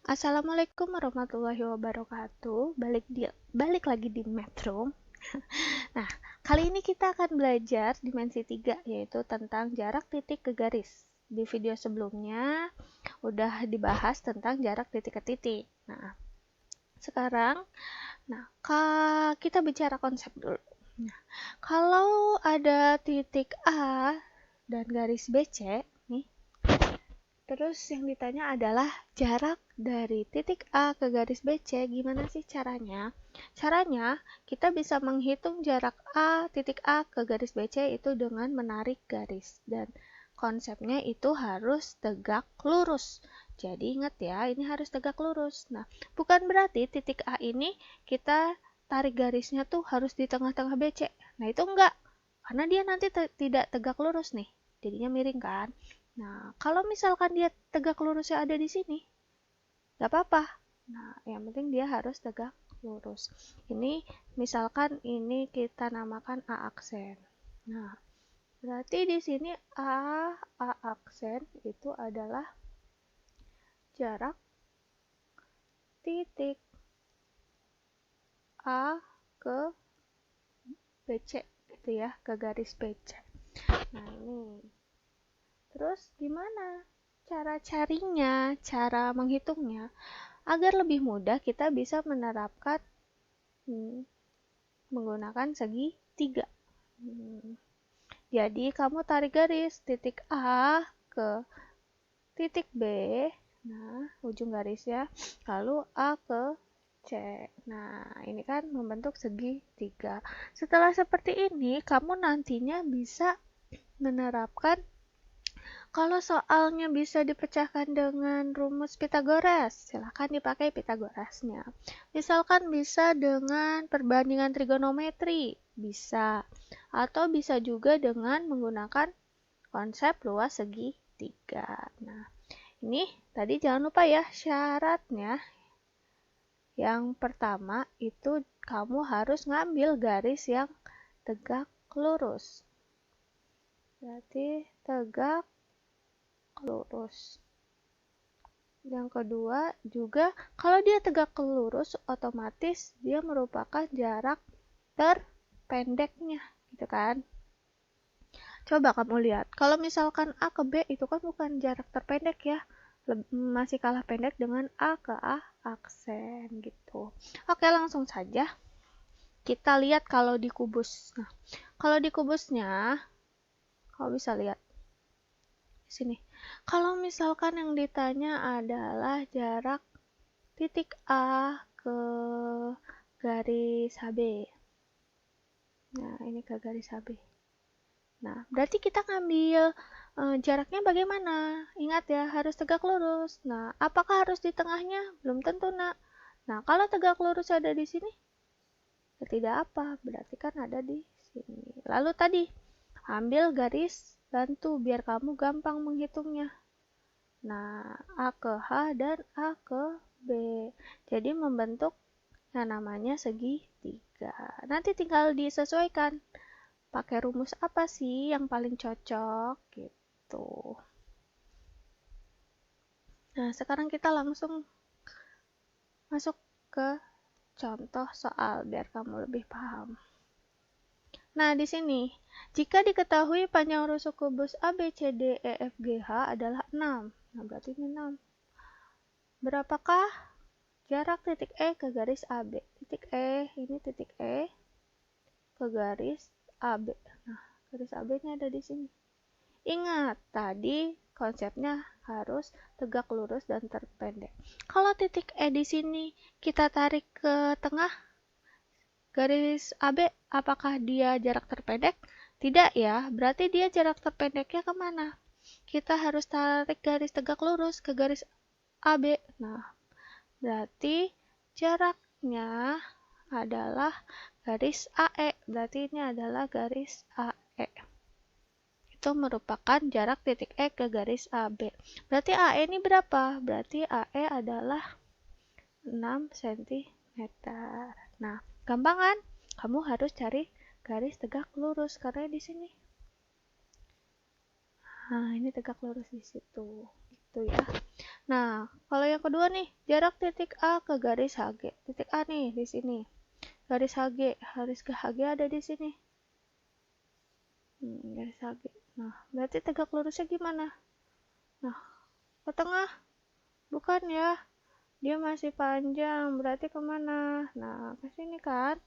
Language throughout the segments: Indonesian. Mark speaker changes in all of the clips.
Speaker 1: Assalamualaikum warahmatullahi wabarakatuh. Balik lagi di Metro. Nah, kali ini kita akan belajar dimensi 3, yaitu tentang jarak titik ke garis. Di video sebelumnya udah dibahas tentang jarak titik ke titik. Nah, sekarang kita bicara konsep dulu. Nah, kalau ada titik A dan garis BC nih, terus yang ditanya adalah jarak dari titik A ke garis BC, gimana sih caranya? Caranya, kita bisa menghitung jarak titik A ke garis BC itu dengan menarik garis. Dan konsepnya itu harus tegak lurus. Jadi ingat ya, ini harus tegak lurus. Nah, bukan berarti titik A ini kita tarik garisnya tuh harus di tengah-tengah BC. Nah, itu enggak. Karena dia nanti tidak tegak lurus nih. Jadinya miring kan? Nah, kalau misalkan dia tegak lurusnya ada di sini, nggak apa-apa. Nah, yang penting dia harus tegak lurus. Ini, misalkan ini kita namakan A aksen. Nah, berarti di sini A aksen itu adalah jarak titik A ke BC, gitu ya, ke garis BC. Nah, ini. Terus gimana cara carinya, cara menghitungnya? Agar lebih mudah kita bisa menerapkan menggunakan segitiga. Jadi kamu tarik garis titik A ke titik B, nah ujung garisnya, lalu A ke C. Nah, ini kan membentuk segitiga. Setelah seperti ini, kamu nantinya bisa menerapkan kalau soalnya bisa dipecahkan dengan rumus Pythagoras, silahkan dipakai Pythagorasnya. Misalkan bisa dengan perbandingan trigonometri, bisa. Atau bisa juga dengan menggunakan konsep luas segitiga. Nah, ini tadi jangan lupa ya syaratnya. Yang pertama itu kamu harus ngambil garis yang tegak lurus. Berarti tegak lurus. Yang kedua juga kalau dia tegak lurus otomatis dia merupakan jarak terpendeknya, gitu kan? Coba kamu lihat, kalau misalkan A ke B itu kan bukan jarak terpendek ya, masih kalah pendek dengan A ke A aksen gitu. Oke, langsung saja kita lihat kalau di kubus. Nah, kalau di kubusnya kamu bisa lihat di sini. Kalau misalkan yang ditanya adalah jarak titik A ke garis HB. Nah, ini ke garis HB. Nah, berarti kita ngambil jaraknya bagaimana? Ingat ya, harus tegak lurus. Nah, apakah harus di tengahnya? Belum tentu, nak. Nah, kalau tegak lurus ada di sini, ya tidak apa. Berarti kan ada di sini. Lalu tadi, ambil garis bantu biar kamu gampang menghitungnya. Nah, A ke H dan A ke B. Jadi membentuk yang namanya segitiga. Nanti tinggal disesuaikan. Pakai rumus apa sih yang paling cocok gitu. Nah, sekarang kita langsung masuk ke contoh soal biar kamu lebih paham. Nah, di sini, jika diketahui panjang rusuk kubus ABCD EFGH adalah 6. Nah, berarti ini 6. Berapakah jarak titik E ke garis AB? Titik E, ini titik E ke garis AB. Nah, garis AB-nya ada di sini. Ingat, tadi konsepnya harus tegak lurus dan terpendek. Kalau titik E di sini kita tarik ke tengah garis AB, apakah dia jarak terpendek? Tidak ya, berarti dia jarak terpendeknya kemana? Kita harus tarik garis tegak lurus ke garis AB. Nah, berarti jaraknya adalah garis AE. Berarti ini adalah garis AE. Itu merupakan jarak titik E ke garis AB. Berarti AE ini berapa? Berarti AE adalah 6 cm. Nah, gampang kan? Kamu harus cari garis tegak lurus karena di sini. Nah, ini tegak lurus di situ. Gitu ya. Nah, Kalau yang kedua nih, jarak titik A ke garis HG. Titik A nih di sini. Garis HG, garis ke HG ada di sini. Garis HG. Nah, berarti tegak lurusnya gimana? Nah, ke tengah. Bukan ya. Dia masih panjang, berarti kemana? Nah, ke sini kan?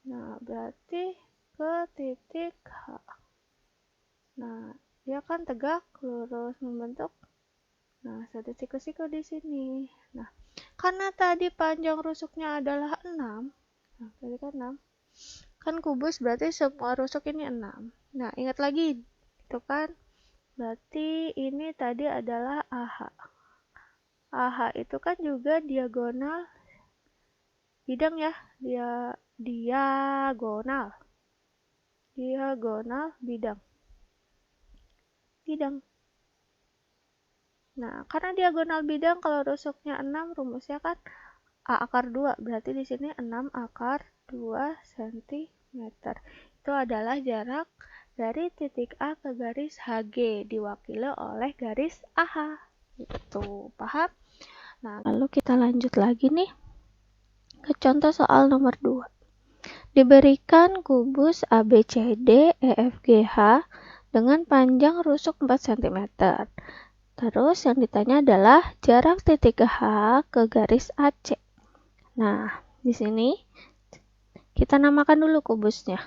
Speaker 1: Nah, berarti ke titik H. Nah, dia kan tegak lurus membentuk. Nah, satu siku-siku di sini. Nah, karena tadi panjang rusuknya adalah 6. Nah, tadi kan 6. Kan kubus berarti semua rusuk ini 6. Nah, ingat lagi. Itu kan. Berarti ini tadi adalah AH. AH itu kan juga diagonal bidang ya. Diagonal bidang. Nah, karena diagonal bidang kalau rusuknya 6, rumusnya kan A akar 2. Berarti di sini 6 akar 2 cm. Itu adalah jarak dari titik A ke garis HG diwakili oleh garis AH. Itu, paham? Nah, lalu kita lanjut lagi nih ke contoh soal nomor 2. Diberikan kubus ABCD EFGH dengan panjang rusuk 4 cm. Terus yang ditanya adalah jarak titik H ke garis AC. Nah, di sini kita namakan dulu kubusnya.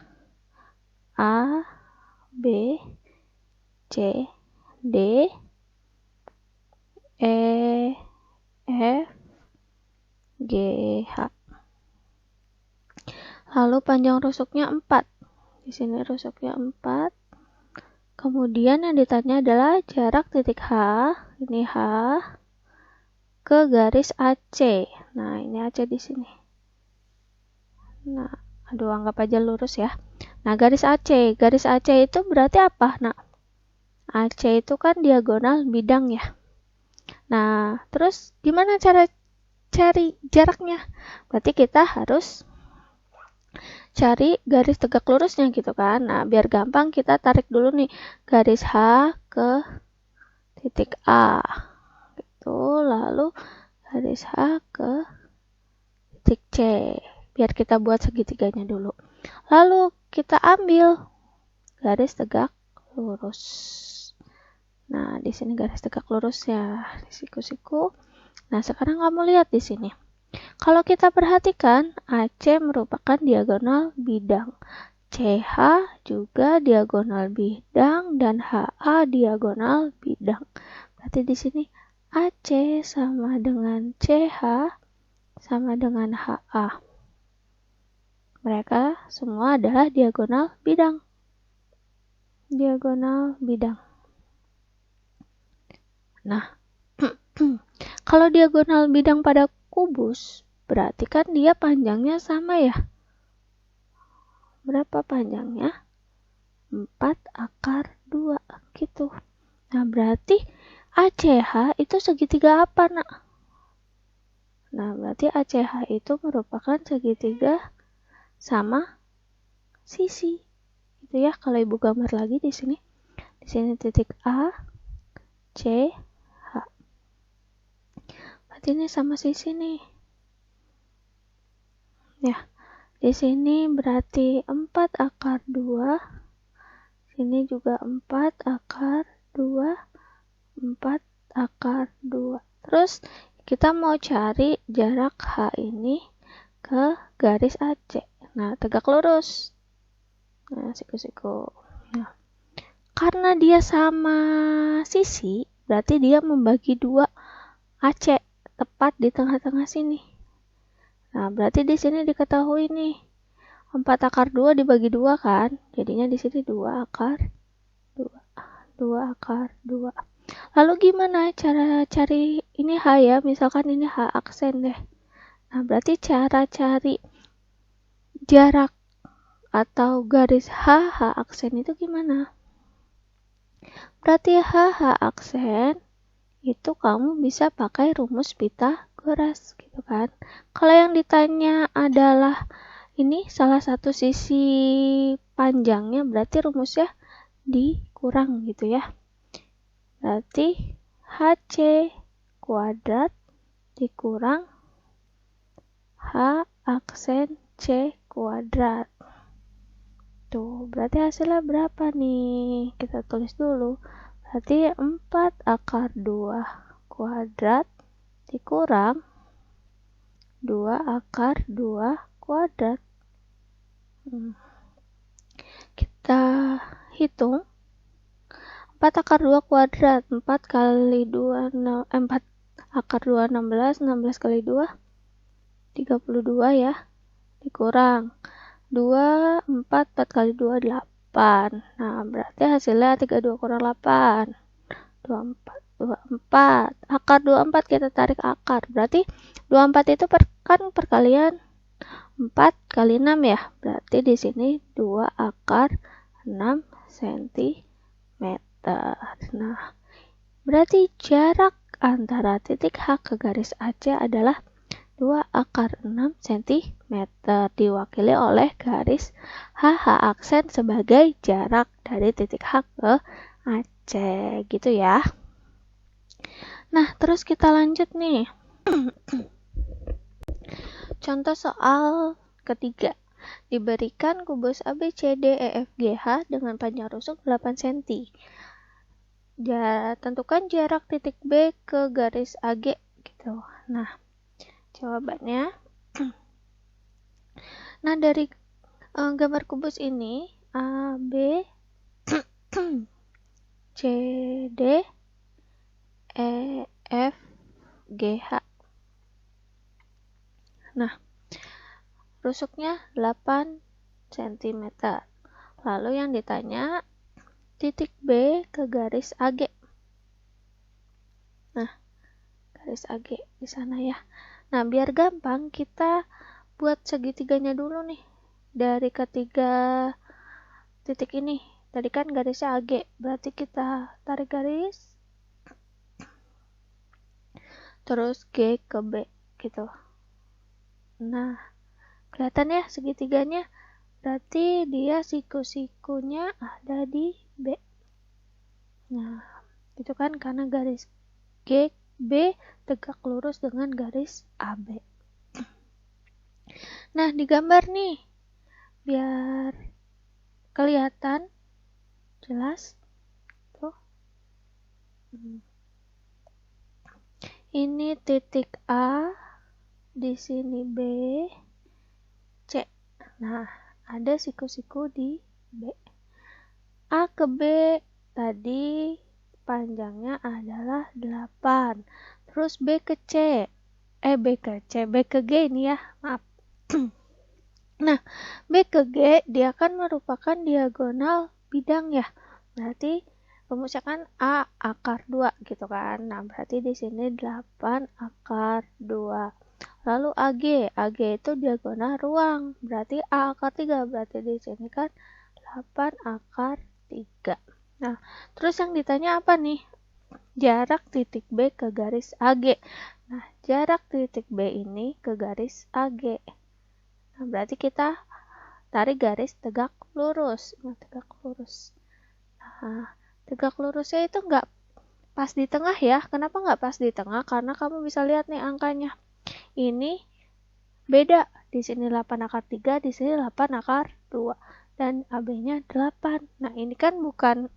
Speaker 1: A, B, C, D, E, F, G, H. Lalu panjang rusuknya 4. Di sini rusuknya 4. Kemudian yang ditanya adalah jarak titik H, ini H, ke garis AC. Nah, ini AC di sini. Nah, aduh, anggap aja lurus ya. Nah, garis AC. Garis AC itu berarti apa? Nah, AC itu kan diagonal bidang ya. Nah, terus gimana cara cari jaraknya? Berarti kita harus cari garis tegak lurusnya gitu kan. Nah, biar gampang kita tarik dulu nih garis H ke titik A. Gitu, lalu garis H ke titik C. Biar kita buat segitiganya dulu. Lalu kita ambil garis tegak lurus. Nah, di sini garis tegak lurusnya, siku-siku. Nah, sekarang kamu lihat di sini. Kalau kita perhatikan, AC merupakan diagonal bidang. CH juga diagonal bidang dan HA diagonal bidang. Berarti di sini AC sama dengan CH sama dengan HA. Mereka semua adalah diagonal bidang. Diagonal bidang. Nah, kalau diagonal bidang pada kubus, berarti kan dia panjangnya sama ya. Berapa panjangnya? 4 akar 2 gitu. Nah, berarti ACH itu segitiga apa, Nak? Nah, berarti ACH itu merupakan segitiga sama sisi. Itu ya, kalau Ibu gambar lagi di sini. Di sini titik A, C, H. Berarti ini sama sisi nih. Ya, di sini berarti 4 akar 2. Sini juga 4 akar 2. 4 akar 2. Terus kita mau cari jarak H ini ke garis AC. Nah, tegak lurus. Nah, siku-siku. Nah, karena dia sama sisi, berarti dia membagi 2 AC tepat di tengah-tengah sini. Nah, berarti di sini diketahui nih. 4 akar 2 dibagi 2 kan? Jadinya di sini 2 akar 2. 2 akar 2. Lalu gimana cara cari ini H ya? Misalkan ini H aksen deh. Nah, berarti cara cari jarak atau garis H aksen itu gimana? Berarti H aksen itu kamu bisa pakai rumus Pythagoras gitu kan. Kalau yang ditanya adalah ini salah satu sisi panjangnya, berarti rumusnya dikurang gitu ya. Berarti HC kuadrat dikurang H aksen C kuadrat. Tuh, berarti hasilnya berapa nih? Kita tulis dulu. Berarti 4 akar 2 kuadrat dikurang 2 akar 2 kuadrat. Kita hitung. 4 akar 2 kuadrat. 4 kali 2, 4 akar 2, 16. 16 kali 2, 32 ya. Dikurang 2, 4, 4 kali 2, 8. Nah, berarti hasilnya 32 kurang 8. 24. 24. Akar 24 kita tarik akar. Berarti 24 itu kan perkalian 4 kali 6 ya. Berarti di sini 2 akar 6 cm. Nah, berarti jarak antara titik H ke garis AC adalah 2 akar 6 cm, diwakili oleh garis HH aksen sebagai jarak dari titik H ke AC, gitu ya. Nah, terus kita lanjut nih. Contoh soal ketiga. Diberikan kubus ABCDEFGH dengan panjang rusuk 8 cm. Tentukan jarak titik B ke garis AG gitu. Nah, jawabannya. Nah, dari gambar kubus ini A, B, C, D, E, F, G, H. Nah, rusuknya 8 cm. Lalu yang ditanya titik B ke garis AG. Nah, garis AG di sana ya. Nah, biar gampang kita buat segitiganya dulu nih. Dari ketiga titik ini. Tadi kan garisnya AG, berarti kita tarik garis. Terus G ke B gitu. Nah, kelihatan ya segitiganya. Berarti dia siku-sikunya ada di B. Nah, itu kan karena garis G, B tegak lurus dengan garis AB. Nah, digambar nih. Biar kelihatan jelas. Tuh. Ini titik A, di sini B, C. Nah, ada siku-siku di B. A ke B tadi panjangnya adalah 8. Terus B ke C. B ke G ini ya, maaf. Nah, B ke G dia kan merupakan diagonal bidang ya. Berarti rumusnya kan A akar 2 gitu kan. Nah, berarti di sini 8 akar 2. Lalu AG itu diagonal ruang. Berarti A akar 3. Berarti di sini kan 8 akar 3. Nah, terus yang ditanya apa nih? Jarak titik B ke garis AG. Nah, jarak titik B ini ke garis AG. Nah, berarti kita tarik garis tegak lurus. Nah, tegak lurus. Nah, tegak lurusnya itu nggak pas di tengah ya. Kenapa nggak pas di tengah? Karena kamu bisa lihat nih angkanya. Ini beda. Di sini 8 akar 3, di sini 8 akar 2. Dan AB-nya 8. Nah, ini kan bukan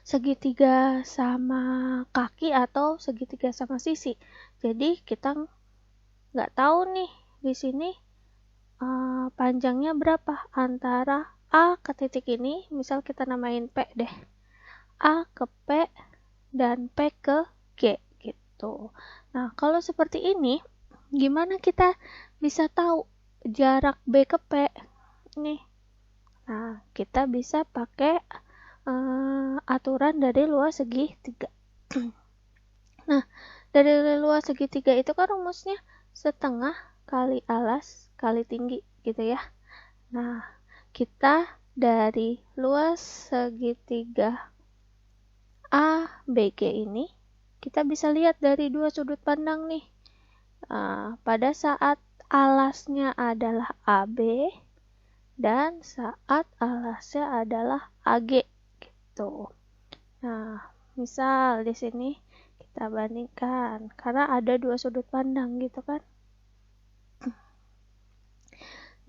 Speaker 1: segitiga sama kaki atau segitiga sama sisi. Jadi, kita nggak tahu nih di sini panjangnya berapa antara A ke titik ini, misal kita namain P deh. A ke P dan P ke G gitu. Nah, kalau seperti ini, gimana kita bisa tahu jarak B ke P? Nih. Nah, kita bisa pakai aturan dari luas segitiga. Nah, dari luas segitiga itu kan rumusnya setengah kali alas kali tinggi gitu ya. Nah, kita dari luas segitiga ABG ini kita bisa lihat dari dua sudut pandang nih. Pada saat alasnya adalah AB dan saat alasnya adalah AG gitu. Nah, misal di sini kita bandingkan karena ada dua sudut pandang gitu kan.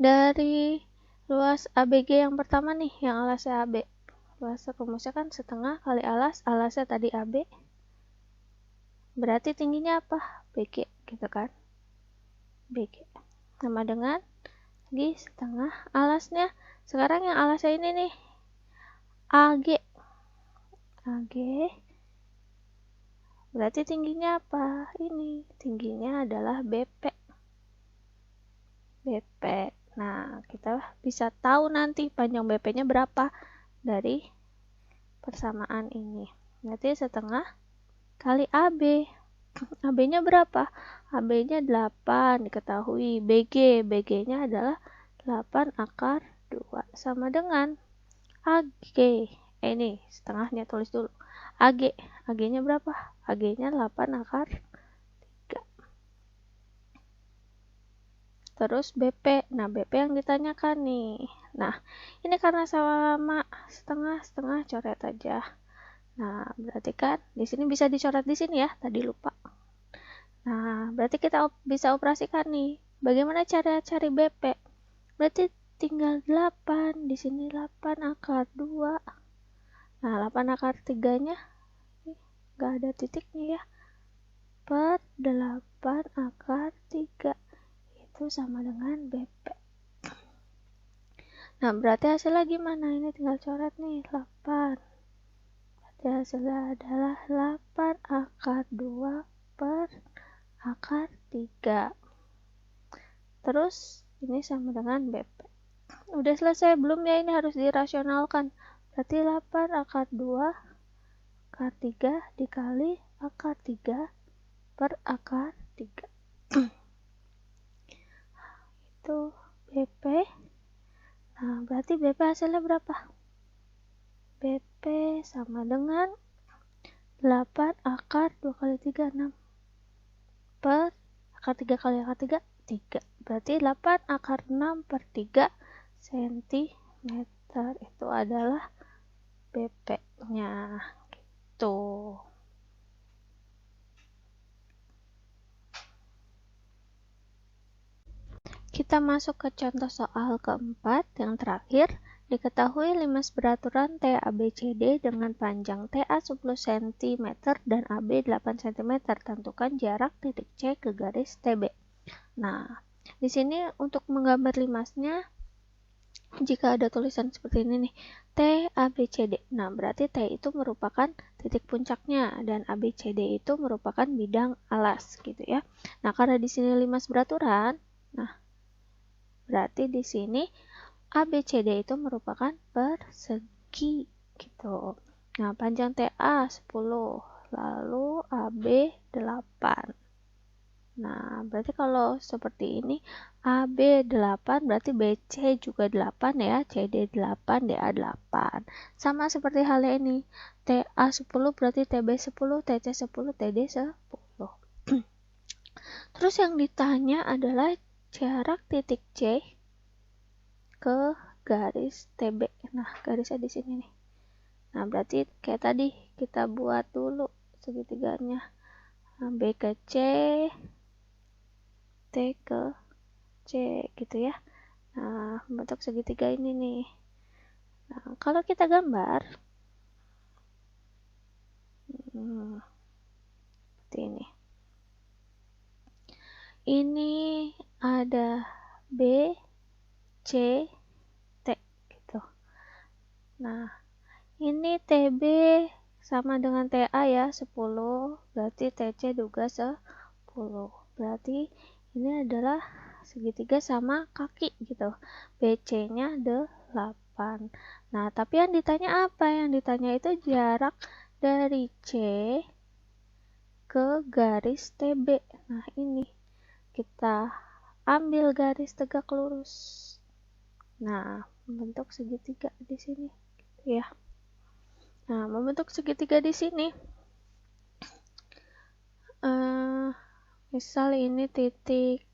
Speaker 1: Dari luas ABG yang pertama nih, yang alasnya AB, luas rumusnya kan setengah kali alasnya tadi AB, berarti tingginya apa? BG gitu kan, BG sama dengan lagi setengah alasnya. Sekarang yang alasnya ini nih AG, berarti tingginya apa? Ini tingginya adalah BP. Nah, kita bisa tahu nanti panjang BP-nya berapa dari persamaan ini. Berarti setengah kali AB. AB-nya berapa? AB-nya 8 diketahui. BG-nya adalah 8 akar 2 sama dengan AG. Ini setengahnya tulis dulu. AG-nya berapa? AG-nya 8 akar 3. Terus BP. Nah, BP yang ditanyakan nih. Nah, ini karena sama setengah coret aja. Nah, berarti kan di sini bisa dicoret di sini ya, tadi lupa. Nah, berarti kita bisa operasikan nih. Bagaimana cara cari BP? Berarti tinggal 8, di sini 8 akar 2. Nah, 8 akar 3-nya nggak ada titiknya ya. Per 8 akar 3. Itu sama dengan BP. Nah, berarti hasilnya gimana? Ini tinggal coret nih, 8. Berarti hasilnya adalah 8 akar 2 per akar 3. Terus, ini sama dengan BP. Udah selesai belum ya? Ini harus dirasionalkan. Berarti 8 akar 2 akar 3 dikali akar 3 per akar 3. Itu BP. Nah, berarti BP hasilnya berapa? BP sama dengan 8 akar 2 kali 3, 6. Per akar 3 kali akar 3, 3. Berarti 8 akar 6 per 3 cm. Itu adalah BP-nya. Gitu. Kita masuk ke contoh soal keempat yang terakhir. Diketahui limas beraturan TABCD dengan panjang TA 10 cm dan AB 8 cm. Tentukan jarak titik C ke garis TB. Nah, di sini untuk menggambar limasnya, jika ada tulisan seperti ini nih, TABCD. Nah, berarti T itu merupakan titik puncaknya dan ABCD itu merupakan bidang alas gitu ya. Nah, karena di sini limas beraturan, nah berarti di sini ABCD itu merupakan persegi gitu. Nah, panjang TA 10, lalu AB 8. Nah, berarti kalau seperti ini AB 8 berarti BC juga 8 ya, CD 8, DA 8. Sama seperti halnya ini. TA 10 berarti TB 10, TC 10, TD 10. Terus yang ditanya adalah jarak titik C ke garis TB. Nah, garisnya di sini nih. Nah, berarti kayak tadi kita buat dulu segitiganya. Nah, B ke C, T ke C gitu ya. Nah, bentuk segitiga ini nih. Nah, kalau kita gambar seperti ini. Ini ada B, C, T gitu. Nah, ini TB sama dengan TA ya, 10, berarti TC juga 10. Berarti ini adalah segitiga sama kaki gitu. BC-nya 8. Nah, tapi yang ditanya apa? Yang ditanya itu jarak dari C ke garis TB. Nah, ini kita ambil garis tegak lurus. Nah, membentuk segitiga di sini gitu ya. Nah, membentuk segitiga di sini. Misal ini titik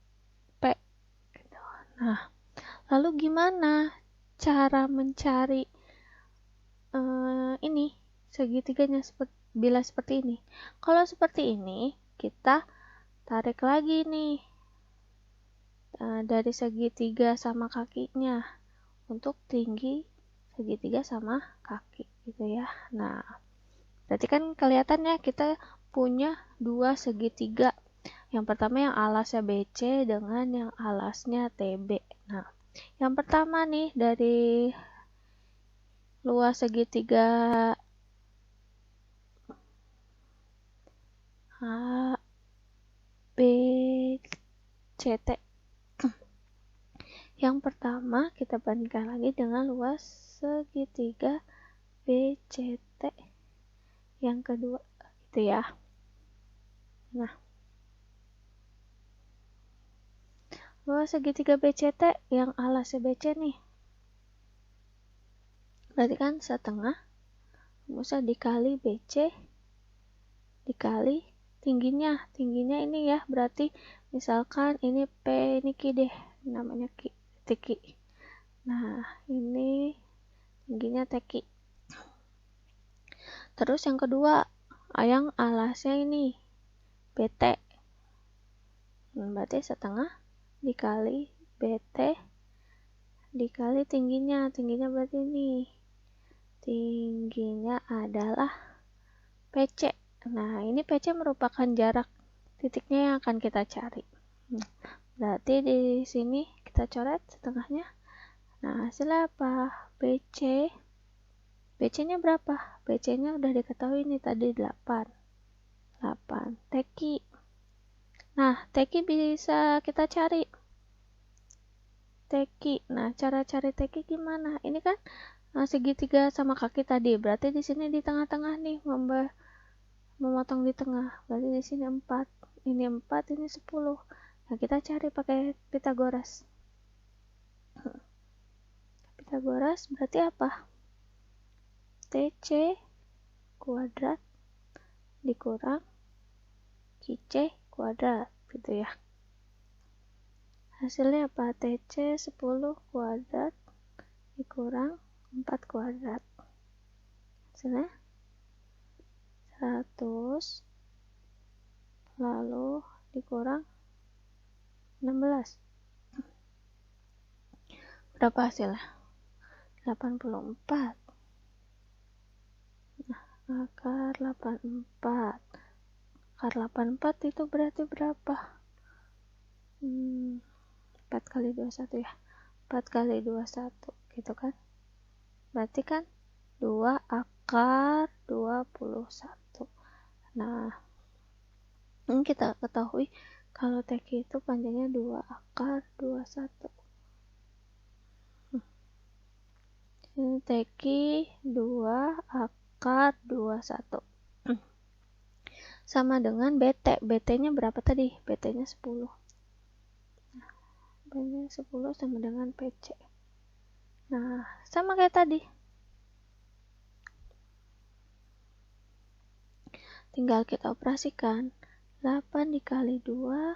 Speaker 1: P. Gitu. Nah, lalu gimana cara mencari ini segitiganya bila seperti ini. Kalau seperti ini, kita tarik lagi nih dari segitiga sama kakinya untuk tinggi segitiga sama kaki gitu ya. Nah, berarti kan kelihatannya kita punya dua segitiga. Yang pertama yang alasnya BC dengan yang alasnya TB. Nah, yang pertama nih dari luas segitiga BCT. Yang pertama kita bandingkan lagi dengan luas segitiga BCT yang kedua gitu ya. Nah, luas segitiga BCT yang alasnya BC nih, berarti kan setengah rumusnya dikali BC dikali tingginya ini ya, berarti misalkan ini P, ini Q deh, namanya Q, titik. Nah, ini tingginya TQ. Terus yang kedua, yang alasnya ini BT. Berarti setengah dikali BT dikali tingginya. Tingginya berarti ini. Tingginya adalah PC. Nah, ini PC merupakan jarak titiknya yang akan kita cari. Berarti di sini kita coret setengahnya. Nah, hasilnya apa? BC. BC-nya berapa? BC-nya udah diketahui nih tadi 8. TQ. Nah, TQ bisa kita cari. TQ. Nah, cara cari TQ gimana? Ini kan segitiga sama kaki tadi. Berarti di sini di tengah-tengah nih, memotong di tengah. Berarti di sini 4. Ini 4, ini 10. Nah, kita cari pakai Pythagoras. Pythagoras berarti apa? TC kuadrat dikurang QC kuadrat gitu ya. Hasilnya apa? TC 10 kuadrat dikurang 4 kuadrat. Hasilnya 100 lalu dikurang 16. Berapa hasilnya? 84. Nah, akar 84. Akar 84 itu berarti berapa? 4 kali 21 ya. 4 kali 21 gitu kan. Berarti kan 2 akar 21. Nah, ini kita ketahui kalau TQ itu panjangnya 2 akar 21. Ini TQ 2 akar 21. Sama dengan BT. BT-nya berapa tadi? BT-nya 10. Nah, BT-nya 10 sama dengan PC. Nah, sama kayak tadi. Tinggal kita operasikan. 8 dikali 2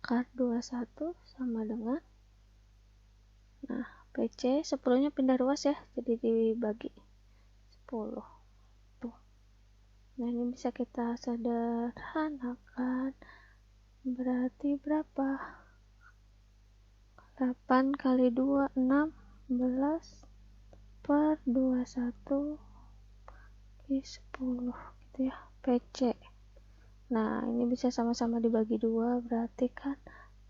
Speaker 1: akar 21 sama dengan, nah, PC 10-nya pindah ruas ya, jadi dibagi 10. Tuh. Nah, ini bisa kita sederhanakan. Berarti berapa? 8 kali 2, 16 per 21 kali 10 gitu ya, PC. Nah, ini bisa sama-sama dibagi 2, berarti kan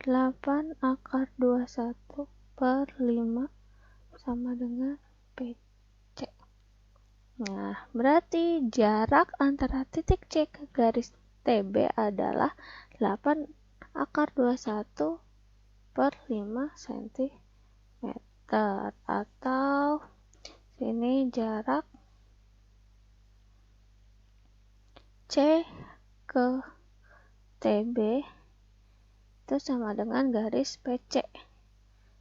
Speaker 1: 8 akar 21 per 5 sama dengan PC. Nah, berarti jarak antara titik C ke garis TB adalah 8 akar 21 per 5 cm. Atau ini jarak C ke TB itu sama dengan garis PC.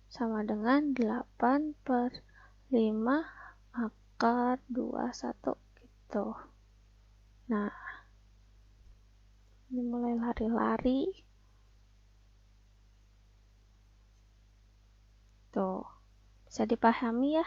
Speaker 1: Sama dengan 8 per 5 akar 21 gitu. Nah, ini mulai lari-lari. Tuh, bisa dipahami ya.